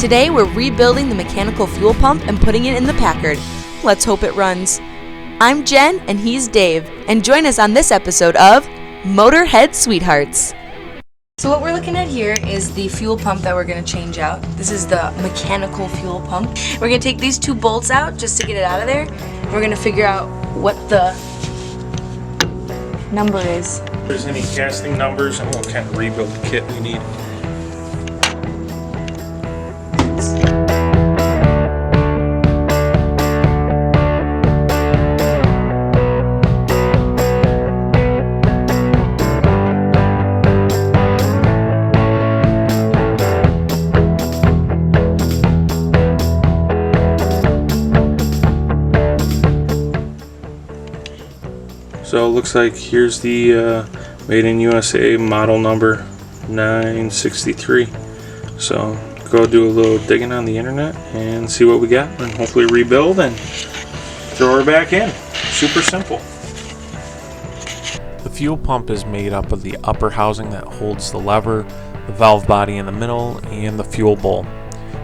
Today we're rebuilding the mechanical fuel pump and putting it in the Packard. Let's hope it runs. I'm Jen and he's Dave, and join us on this episode of Motorhead Sweethearts. So what we're looking at here is the fuel pump that we're going to change out. This is the mechanical fuel pump. We're going to take these two bolts out just to get it out of there. We're going to figure out what the number is. If there's any casting numbers and what kind of rebuild kit we need. So it looks like here's the Made in USA model number 963. So go do a little digging on the internet and see what we got, and hopefully rebuild and throw her back in. Super simple. The fuel pump is made up of the upper housing that holds the lever, the valve body in the middle, and the fuel bowl.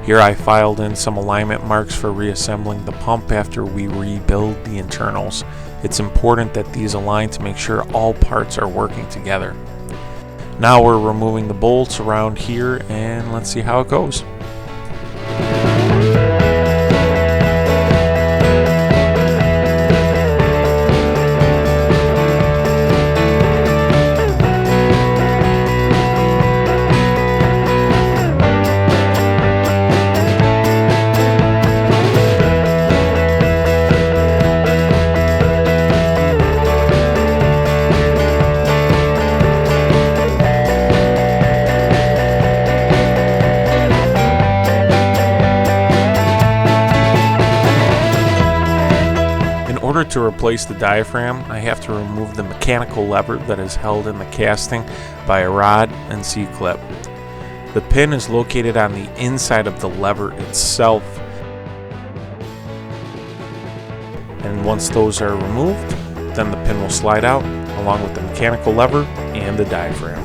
Here I filed in some alignment marks for reassembling the pump after we rebuild the internals. It's important that these align to make sure all parts are working together. Now we're removing the bolts around here and let's see how it goes. To replace the diaphragm, I have to remove the mechanical lever that is held in the casting by a rod and C-clip. The pin is located on the inside of the lever itself, and once those are removed, then the pin will slide out along with the mechanical lever and the diaphragm.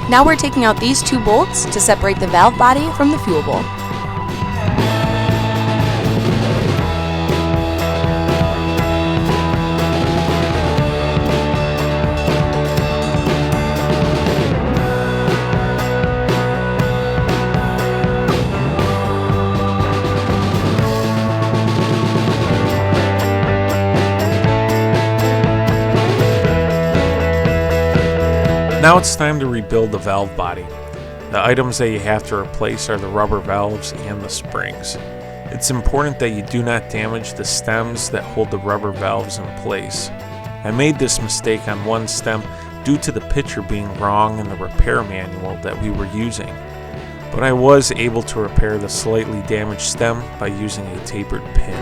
Now we're taking out these two bolts to separate the valve body from the fuel bowl. Now it's time to rebuild the valve body. The items that you have to replace are the rubber valves and the springs. It's important that you do not damage the stems that hold the rubber valves in place. I made this mistake on one stem due to the picture being wrong in the repair manual that we were using, but I was able to repair the slightly damaged stem by using a tapered pin.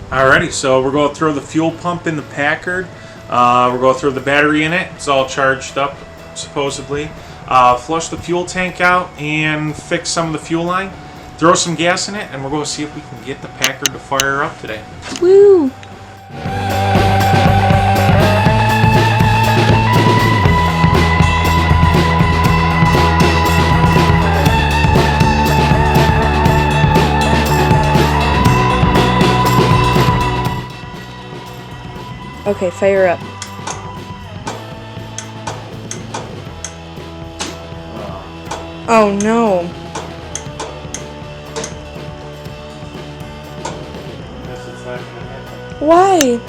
Alrighty, so we're going to throw the fuel pump in the Packard. We're going to throw the battery in it. It's all charged up, supposedly. Flush the fuel tank out and fix some of the fuel line. Throw some gas in it, and we're going to see if we can get the Packard to fire up today. Woo! Okay, fire up. Oh no. Why?